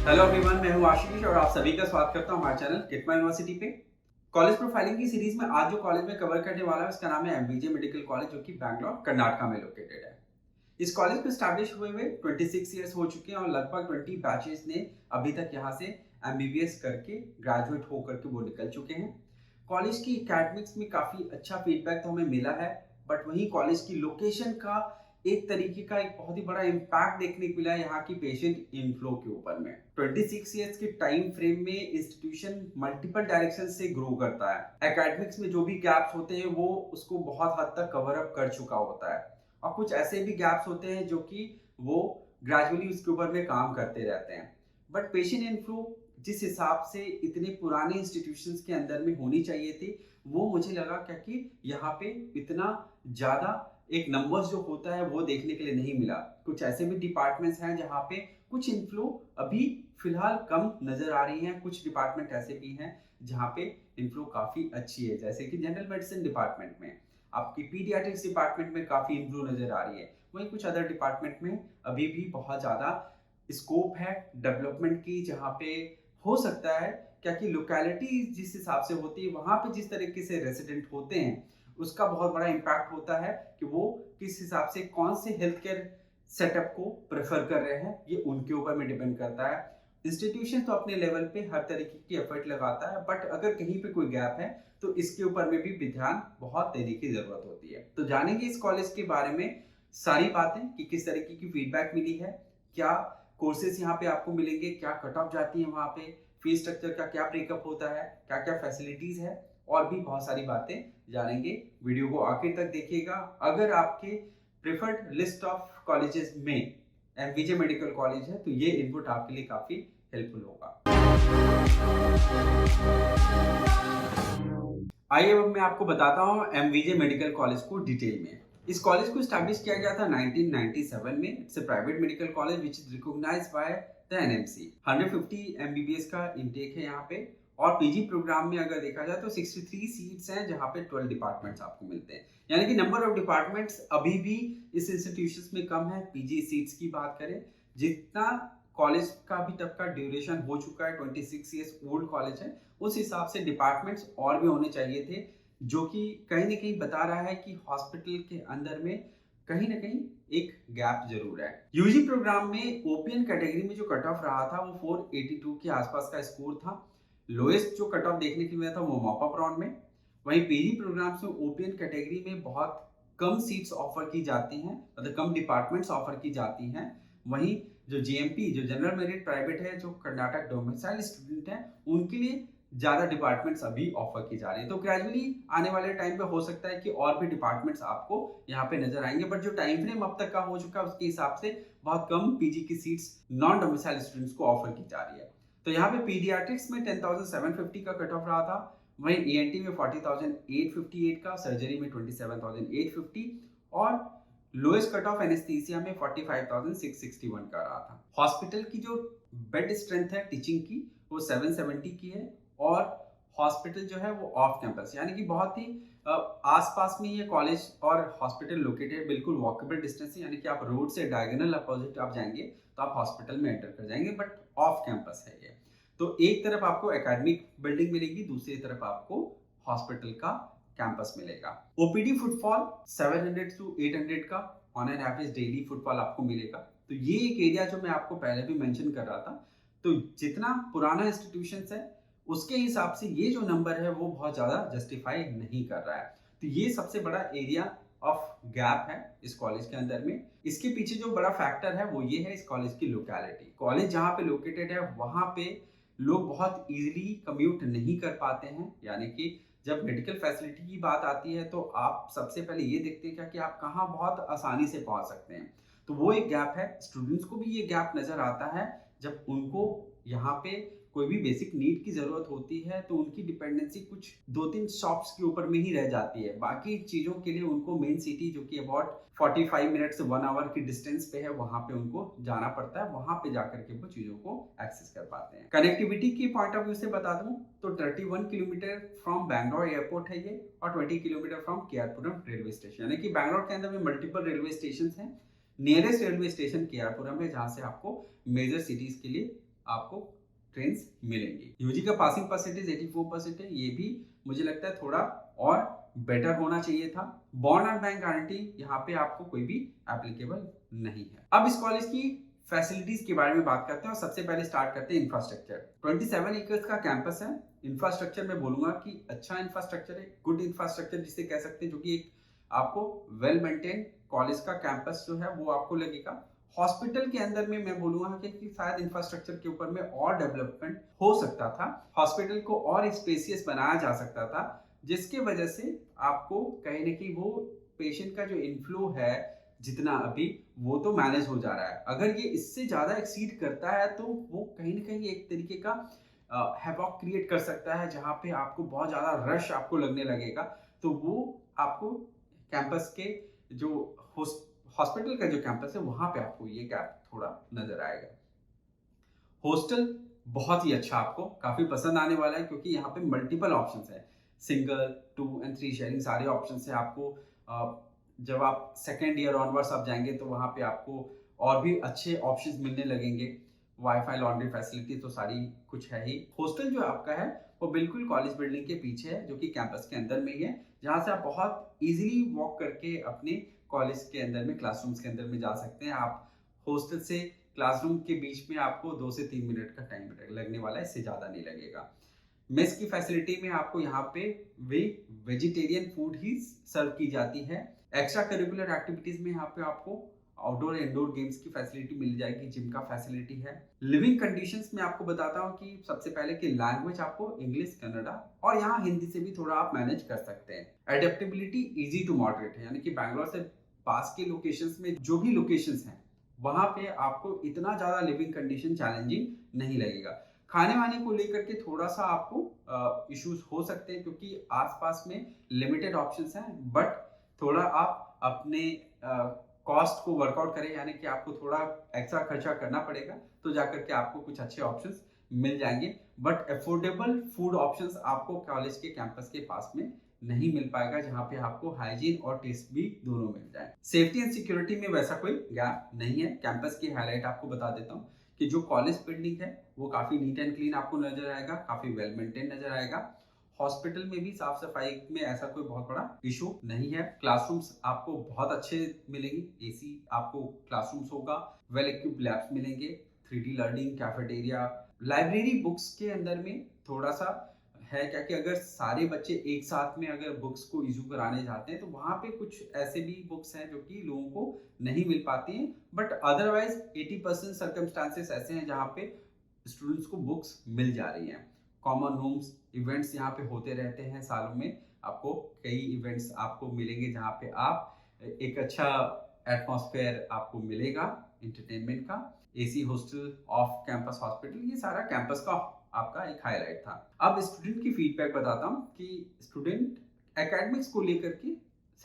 Hello everyone, मैं हूं आशीष और आप सभी का स्वागत करता हूं हमारे चैनल किटमा यूनिवर्सिटी पे। कॉलेज प्रोफाइलिंग की सीरीज में आज जो कॉलेज में कवर करने वाला है उसका नाम है एमबीजे मेडिकल कॉलेज, जो कि बैंगलोर कर्नाटका में लोकेटेड है। इस कॉलेज को स्टैब्लिश हुए हुए 26 ईयर्स हो चुके हैं और लगभग 20 बैचेस ने अभी तक यहाँ से एमबीबीएस करके ग्रेजुएट होकर के वो निकल चुके हैं। कॉलेज की एकेडमिक्स में काफ़ी अच्छा फीडबैक तो हमें मिला है, बट वहीं कॉलेज की लोकेशन का एक तरीके का एक बहुत ही बड़ा इम्पैक्ट देखने को मिला है यहाँ की पेशेंट इनफ्लो के ऊपर में। 26 ईयर्स के टाइम फ्रेम में इंस्टीट्यूशन मल्टीपल डायरेक्शन से ग्रो करता है। एकेडमिक्स में जो भी गैप्स होते हैं वो उसको बहुत हद तक कवर अप कर चुका होता है, और कुछ ऐसे भी गैप्स होते हैं जो कि वो ग्रेजुअली उसके ऊपर में काम करते रहते हैं। बट पेशेंट इनफ्लो जिस हिसाब से इतने पुराने इंस्टीट्यूशंस के अंदर में होनी चाहिए थी, वो मुझे लगा क्या कि यहाँ पे इतना ज़्यादा एक नंबर्स जो होता है वो देखने के लिए नहीं मिला। कुछ ऐसे भी डिपार्टमेंट्स हैं जहाँ पे कुछ इनफ्लो अभी फिलहाल कम नज़र आ रही हैं, कुछ डिपार्टमेंट ऐसे भी हैं जहाँ पे इनफ्लो काफ़ी अच्छी है, जैसे कि जनरल मेडिसिन डिपार्टमेंट में, आपकी पीडियाट्रिक्स डिपार्टमेंट में काफ़ी इनफ्लो नज़र आ रही है। वहीं कुछ अदर डिपार्टमेंट में अभी भी बहुत ज़्यादा स्कोप है डेवलपमेंट की, जहाँ पे हो सकता है क्या कि लोकेलिटी जिस हिसाब से होती है, वहाँ पे जिस तरीके से रेसिडेंट होते हैं, उसका बहुत बड़ा इम्पैक्ट होता है कि वो किस हिसाब से कौन से हेल्थ केयर सेटअप को प्रेफर कर रहे हैं, ये उनके ऊपर में डिपेंड करता है। इंस्टीट्यूशन तो अपने लेवल पे हर तरीके की एफर्ट लगाता है, बट अगर कहीं पे कोई गैप है तो इसके ऊपर में भी ध्यान बहुत देने की जरूरत होती है। तो जानेंगे इस कॉलेज के बारे में सारी बातें कि किस तरीके की फीडबैक मिली है, क्या कोर्सेज यहाँ पे आपको मिलेंगे, क्या कट ऑफ जाती है वहाँ पे, फीस स्ट्रक्चर का क्या ब्रेकअप होता है, क्या क्या फैसिलिटीज है, और भी बहुत सारी बातें जानेंगे। वीडियो को आखिर तक देखिएगा। अगर आपके प्रेफर्ड लिस्ट ऑफ कॉलेजेस में एमवीजे मेडिकल कॉलेज है तो ये इनपुट आपके लिए काफी हेल्पफुल होगा। आइए अब मैं आपको बताता हूँ एमवीजे मेडिकल कॉलेज को डिटेल में। इस कॉलेज को स्टैब्लिश किया गया था 1997 में। It's a private medical college which is recognised by the NMC. 150 MBBS का इंटेक है यहाँ पे, और पीजी प्रोग्राम में अगर देखा जाए तो 63 सीट्स हैं जहाँ पे 12 डिपार्टमेंट्स आपको मिलते हैं, यानी कि नंबर ऑफ डिपार्टमेंट्स अभी भी इस इंस्टीट्यूशंस में कम है। पीजी सीट्स की बात करें, जितना कॉलेज का अभी तक का ड्यूरेशन हो चुका है, 26 ईयर्स ओल्ड कॉलेज है, उस हिसाब से डिपार्टमेंट्स और भी होने चाहिए थे, जो कि कहीं ना कहीं बता रहा है कि हॉस्पिटल के अंदर में कहीं ना कहीं एक गैप जरूर है। यूजी प्रोग्राम में ओपीएन कैटेगरी में जो कट ऑफ रहा था वो 482 के आसपास का स्कोर था। लोएस्ट जो कट ऑफ देखने के लिए मिला था वो मॉपअप राउंड में। वहीं पीजी प्रोग्राम्स में ओपीएन कैटेगरी में बहुत कम सीट्स ऑफर की जाती हैं, मतलब कम डिपार्टमेंट्स ऑफर की जाती हैं। वहीं जो जीएमपी, जो जनरल मेरिट प्राइवेट है, जो कर्नाटक डोमिसाइल स्टूडेंट हैं, उनके लिए ज़्यादा डिपार्टमेंट्स अभी ऑफर की जा रही है। तो ग्रेजुअली आने वाले टाइम पे हो सकता है कि और भी डिपार्टमेंट्स आपको यहाँ पे नजर आएंगे, बट जो टाइम फ्रेम अब तक का हो चुका है उसके हिसाब से बहुत कम पीजी की सीट्स नॉन डोमिसाइल स्टूडेंट्स को ऑफर की जा रही है। तो यहाँ पे पीडियाट्रिक्स में 10,750 का कट ऑफ रहा था। वहीं ईएनटी में 40,858 का, सर्जरी में 27,850, और लोएस्ट कट ऑफ एनेस्थीसिया में 45,661 का रहा था। हॉस्पिटल की जो बेड स्ट्रेंथ है टीचिंग की वो 770 की है, और हॉस्पिटल जो है वो ऑफ कैंपस, यानी कि बहुत ही आसपास में ये कॉलेज और हॉस्पिटल लोकेटेड, बिल्कुल वॉकेबल डिस्टेंस है, यानी कि आप रोड से डायगोनल अपोजिट आप जाएंगे तो आप हॉस्पिटल में एंटर कर जाएंगे, बट ऑफ कैंपस है ये। तो एक तरफ आपको एकेडमिक बिल्डिंग मिलेगी, दूसरी तरफ आपको हॉस्पिटल का कैंपस मिलेगा। ओपीडी फुटफॉल 700 टू 800 का on an average daily footfall आपको मिलेगा। तो ये एक एरिया जो मैं आपको पहले भी मेंशन कर रहा था, तो जितना पुराना इंस्टीट्यूशन है उसके हिसाब से ये जो नंबर है वो बहुत ज़्यादा जस्टिफाई नहीं कर रहा है। तो ये सबसे बड़ा एरिया ऑफ गैप है इस कॉलेज के अंदर में। इसके पीछे जो बड़ा फैक्टर है वो ये है इस कॉलेज की लोकेलिटी। कॉलेज जहाँ पे लोकेटेड है वहाँ पे लोग बहुत इजीली कम्यूट नहीं कर पाते हैं, यानी कि जब मेडिकल फैसिलिटी की बात आती है तो आप सबसे पहले ये देखते हैं क्या कि आप कहाँ बहुत आसानी से पहुँच सकते हैं। तो वो एक गैप है। स्टूडेंट्स को भी ये गैप नज़र आता है जब उनको यहाँ पे कोई भी बेसिक नीड की ज़रूरत होती है तो उनकी डिपेंडेंसी कुछ 2-3 शॉप्स के ऊपर में ही रह जाती है। बाकी चीज़ों के लिए उनको मेन सिटी, जो कि अबाउट 45 मिनट से 1 आवर की डिस्टेंस पे है, वहाँ पे उनको जाना पड़ता है। वहाँ पे जाकर के वो चीज़ों को एक्सेस कर पाते हैं। कनेक्टिविटी की पॉइंट ऑफ व्यू से बता दूँ तो 31 किलोमीटर फ्रॉम बैंगलोर एयरपोर्ट है ये, और 20 kilometre from KR Puram railway station, यानी कि बैंगलोर के अंदर में मल्टीपल रेलवे स्टेशन हैं। नियरेस्ट रेलवे स्टेशन केआरपुरम है, जहाँ से आपको मेजर सिटीज़ के लिए आपको ट्रेन्स मिलेंगी। यूजी का पासिंग परसेंटेज 84% है, ये भी मुझे लगता है थोड़ा और बेटर होना चाहिए था। बॉन्ड एंड बैंक गारंटी यहाँ पे आपको कोई भी एप्लीकेबल नहीं है। अब इस कॉलेज की फैसिलिटीज के बारे में बात करते हैं और सबसे पहले स्टार्ट करते हैं इंफ्रास्ट्रक्चर। 27 एकर्स का कैंपस है। इंफ्रास्ट्रक्चर में बोलूंगा कि अच्छा इंफ्रास्ट्रक्चर है, गुड इंफ्रास्ट्रक्चर जिसे कह सकते हैं, जो कि एक आपको वेल मेंटेन कॉलेज का कैंपस जो है वो आपको लगेगा। हॉस्पिटल के अंदर में मैं बोलूंगा कि शायद इंफ्रास्ट्रक्चर के ऊपर में और डेवलपमेंट हो सकता था, हॉस्पिटल को और स्पेसियस बनाया जा सकता था, जिसके वजह से आपको कहीं ना कहीं वो पेशेंट का जो इनफ्लो है जितना अभी, वो तो मैनेज हो जा रहा है। अगर ये इससे ज्यादा एक्सीड करता है तो वो कहीं ना कहीं एक तरीके का हैवॉक क्रिएट कर सकता है, जहां पे आपको बहुत ज्यादा रश आपको लगने लगेगा। तो वो आपको कैंपस के जो हॉस्पिटल का जो कैंपस है वहां पे आपको ये गैप थोड़ा नजर आएगा। हॉस्टल बहुत ही अच्छा, आपको काफी पसंद आने वाला है, क्योंकि यहाँ पे मल्टीपल ऑप्शंस है। सिंगल, 2 एंड 3 शेयरिंग सारे ऑप्शंस है आपको। जब आप सेकेंड ईयर ऑनवर्ड्स आप जाएंगे तो वहाँ पे आपको और भी अच्छे ऑप्शंस मिलने लगेंगे। वाईफाई, लॉन्ड्री फैसिलिटी तो सारी कुछ है ही। हॉस्टल जो आपका है वो बिल्कुल कॉलेज बिल्डिंग के पीछे है, जो कि कैंपस के अंदर में ही है, जहाँ से आप बहुत इजीली वॉक करके अपने कॉलेज के अंदर में, क्लासरूम्स के अंदर में जा सकते हैं। आप हॉस्टल से क्लासरूम के बीच में आपको 2 से 3 मिनट का टाइम लगने वाला है, इससे ज़्यादा नहीं लगेगा। मेस की फैसिलिटी में आपको यहाँ पे वे वेजिटेरियन फूड ही सर्व की जाती है। एक्स्ट्रा करिकुलर एक्टिविटीज में यहाँ पे आपको आउटडोर इंडोर गेम्स की फैसिलिटी मिल जाएगी, जिम का फैसिलिटी है। लिविंग कंडीशंस में आपको बताता हूँ कि सबसे पहले कि लैंग्वेज आपको इंग्लिश, कन्नड़ा और यहाँ हिंदी से भी थोड़ा आप मैनेज कर सकते हैं। एडेप्टेबिलिटी इजी टू मॉडरेट है, यानी कि बैंगलोर से पास के लोकेशंस में जो भी लोकेशंस हैं वहां पे आपको इतना ज्यादा लिविंग कंडीशन चैलेंजिंग नहीं लगेगा। खाने वाने को लेकर के थोड़ा सा आपको इश्यूज हो सकते हैं, क्योंकि आसपास में लिमिटेड ऑप्शंस हैं, बट थोड़ा आप अपने कॉस्ट को वर्कआउट करें, यानी कि आपको थोड़ा एक्स्ट्रा खर्चा करना पड़ेगा, तो जाकर के आपको कुछ अच्छे ऑप्शंस मिल जाएंगे। बट अफोर्डेबल फूड ऑप्शंस आपको कॉलेज के कैंपस के पास में नहीं मिल पाएगा, जहां पे आपको हाइजीन और टेस्ट भी दोनों मिल जाए। सेफ्टी एंड सिक्योरिटी में वैसा कोई गैप नहीं है। कैंपस की हाईलाइट आपको बता देता हूँ कि जो कॉलेज बिल्डिंग है वो काफी नीट एंड क्लीन आपको नजर आएगा, काफी वेल मेंटेन नजर आएगा। हॉस्पिटल में भी साफ सफाई में ऐसा कोई बहुत बड़ा इशू नहीं है। क्लासरूम्स आपको बहुत अच्छे मिलेंगे, एसी आपको क्लासरूम्स होगा, वेल इक्विप्ड लैब्स मिलेंगे, 3D learning, cafeteria, library. Books के अंदर में थोड़ा सा है क्या कि अगर सारे बच्चे एक साथ में अगर बुक्स को इशू कराने जाते हैं तो वहां पे कुछ ऐसे भी बुक्स हैं जो कि लोगों को नहीं मिल पाती हैं, बट अदरवाइज 80% सर्कमस्टांसेस ऐसे हैं जहाँ पे स्टूडेंट्स को बुक्स मिल जा रही हैं। कॉमन रूम्स, इवेंट्स यहाँ पे होते रहते हैं सालों में, आपको कई इवेंट्स आपको मिलेंगे जहाँ पे आप एक अच्छा एटमॉस्फेयर आपको मिलेगा एंटरटेनमेंट का। AC hostel, off campus hospital, ये सारा कैंपस का आपका एक हाईलाइट था। अब स्टूडेंट की फीडबैक बताता हूँ कि स्टूडेंट एकेडमिक्स को लेकर के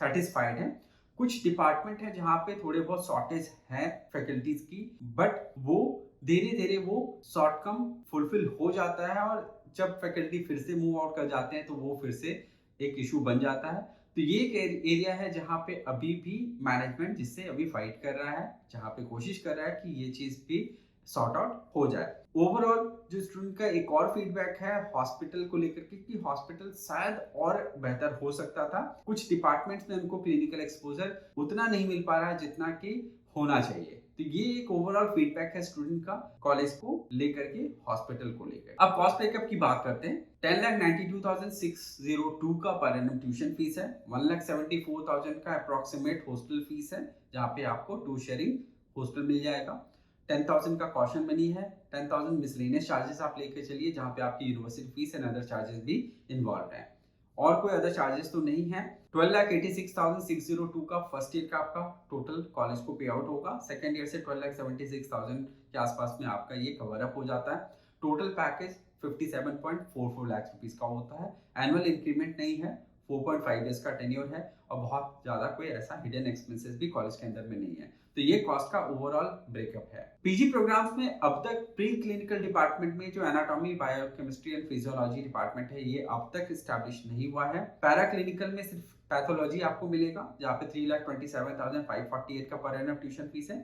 सेटिस्फाइड है। कुछ डिपार्टमेंट है जहाँ पे थोड़े बहुत शॉर्टेज है फैकल्टीज की, बट वो धीरे धीरे वो शॉर्ट कम फुलफिल हो जाता है, और जब फैकल्टी फिर से मूव आउट कर जाते हैं तो वो फिर से एक इशू बन जाता है। तो ये एक एरिया है जहाँ पे अभी भी मैनेजमेंट जिससे अभी फाइट कर रहा है, जहाँ पे कोशिश कर रहा है कि ये चीज भी सॉर्ट आउट हो जाए। ओवरऑल जो स्टूडेंट का एक और फीडबैक है हॉस्पिटल को लेकर के कि हॉस्पिटल शायद और बेहतर हो सकता था। कुछ डिपार्टमेंट्स में उनको क्लिनिकल एक्सपोजर उतना नहीं मिल पा रहा है जितना कि होना चाहिए। तो ये एक ओवरऑल फीडबैक है स्टूडेंट का कॉलेज को लेकर के, हॉस्पिटल को लेकर। अब कॉस्ट ब्रेकअप की बात करते हैं। 10,92,602 का पर एनम ट्यूशन फीस है। 1,74,000 का अप्रोक्सीमेट हॉस्टल फीस है, जहाँ पे आपको 2 शेयरिंग हॉस्टल मिल जाएगा। 10,000 का कॉशन मनी है। 10,000 मिसलेनियस चार्जेस आप लेके चलिए, जहाँ पे आपकी university fees and other charges भी इन्वॉल्व है, और कोई अदर चार्जेस तो नहीं है। 12,86,602 का फर्स्ट ईयर का आपका टोटल कॉलेज को पे आउट होगा। सेकंड ईयर से 12,76,000 के आसपास में आपका ये कवर अप हो जाता है। टोटल पैकेज 57.44 लाख रुपीस का होता है। एनुअल इंक्रीमेंट नहीं है, 4.5 इयर्स का टेन्योर है, और बहुत ज्यादा कोई ऐसा हिडन एक्सपेंसेस भी कॉलेज के अंदर में नहीं है। तो ये कॉस्ट का ओवरऑल ब्रेकअप है। पीजी प्रोग्राम्स में अब तक प्री क्लिनिकल डिपार्टमेंट में जो anatomy, biochemistry and physiology department है, ये अब तक स्टैब्लिश नहीं हुआ है। पैरा क्लिनिकल में सिर्फ पैथोलॉजी आपको मिलेगा, जहाँ पे 3,27,548 का पर एनम ट्यूशन फीस है।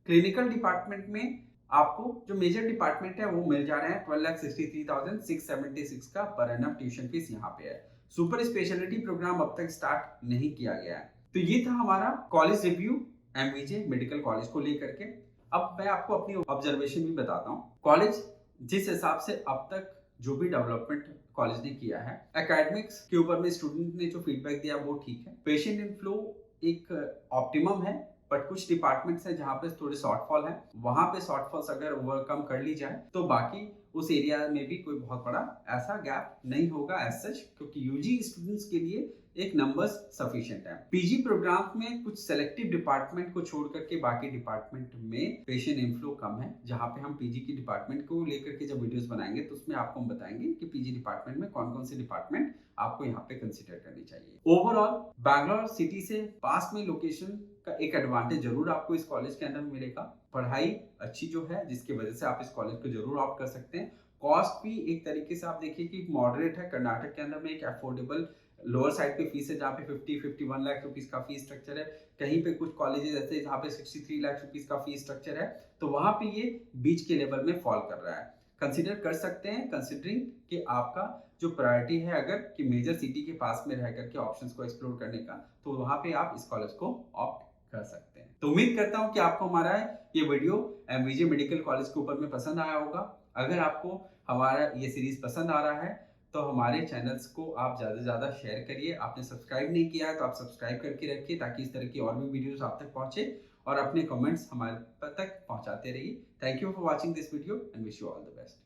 क्लिनिकल डिपार्टमेंट में आपको जो मेजर डिपार्टमेंट है वो मिल जा रहे हैं 12,63,676 का पर एनम ट्यूशन फीस यहाँ पे है। सुपर स्पेशलिटी प्रोग्राम अब तक स्टार्ट नहीं किया गया है। तो ये था हमारा कॉलेज रिव्यू एमवीजे मेडिकल कॉलेज को लेकर के। अब मैं आपको अपनी ऑब्जर्वेशन भी बताता हूँ। कॉलेज जिस हिसाब से अब तक जो भी डेवलपमेंट कॉलेज ने किया है, एकेडमिक्स के ऊपर में स्टूडेंट ने जो फीडबैक दिया वो ठीक है। पेशेंट इनफ्लो एक ऑप्टिमम है, बट कुछ डिपार्टमेंट्स हैं जहाँ पे थोड़े शॉर्टफॉल है। वहां पे शॉर्टफॉल्स अगर ओवरकम कर ली जाए तो बाकी उस एरिया में भी कोई बहुत बड़ा ऐसा गैप नहीं होगा एज सच, क्योंकि यूजी स्टूडेंट्स के लिए एक नंबर्स सफिशिएंट है। पीजी प्रोग्राम में कुछ सेलेक्टिव डिपार्टमेंट को छोड़ करके बाकी डिपार्टमेंट में पेशेंट इनफ्लो कम है, जहां पे हम पीजी की डिपार्टमेंट को लेकर के जब वीडियोस बनाएंगे तो उसमें आपको हम बताएंगे कि पीजी डिपार्टमेंट में कौन कौन से डिपार्टमेंट आपको यहाँ पे कंसिडर करनी चाहिए। ओवरऑल बैंगलोर सिटी से पास में लोकेशन का एक एडवांटेज जरूर आपको इस कॉलेज के अंदर मिलेगा। पढ़ाई अच्छी जो है जिसकी वजह से आप इस कॉलेज को जरूर ऑप्ट कर सकते हैं। कॉस्ट भी एक तरीके से आप देखिए कि मॉडरेट है। कर्नाटक के अंदर में एक अफोर्डेबल लोअर साइड पे फीस है, जहाँ पे 50-51 लाख रुपीस का फीस स्ट्रक्चर है। कहीं पे कुछ कॉलेजेस ऐसे जहाँ पे 63 लाख रुपीस का फीस स्ट्रक्चर है, तो वहां पे ये बीच के लेवल में फॉल कर रहा है। कंसीडर कर सकते हैं, कंसिडरिंग कि आपका जो प्रायोरिटी है अगर कि मेजर सिटी के पास में रह करके ऑप्शंस को एक्सप्लोर करने का, तो वहां पे आप इस कॉलेज को ऑप्ट कर सकते हैं। तो उम्मीद करता हूं कि आपको हमारा ये वीडियो एमवीजे मेडिकल कॉलेज के ऊपर में पसंद आया होगा। अगर आपको हमारा ये सीरीज पसंद आ रहा है तो हमारे चैनल्स को आप ज़्यादा से ज़्यादा शेयर करिए। आपने सब्सक्राइब नहीं किया है तो आप सब्सक्राइब करके रखिए ताकि इस तरह की और भी वीडियोस आप तक पहुंचे, और अपने कमेंट्स हमारे तक पहुंचाते रहिए। Thank you for watching this video and wish you all the best.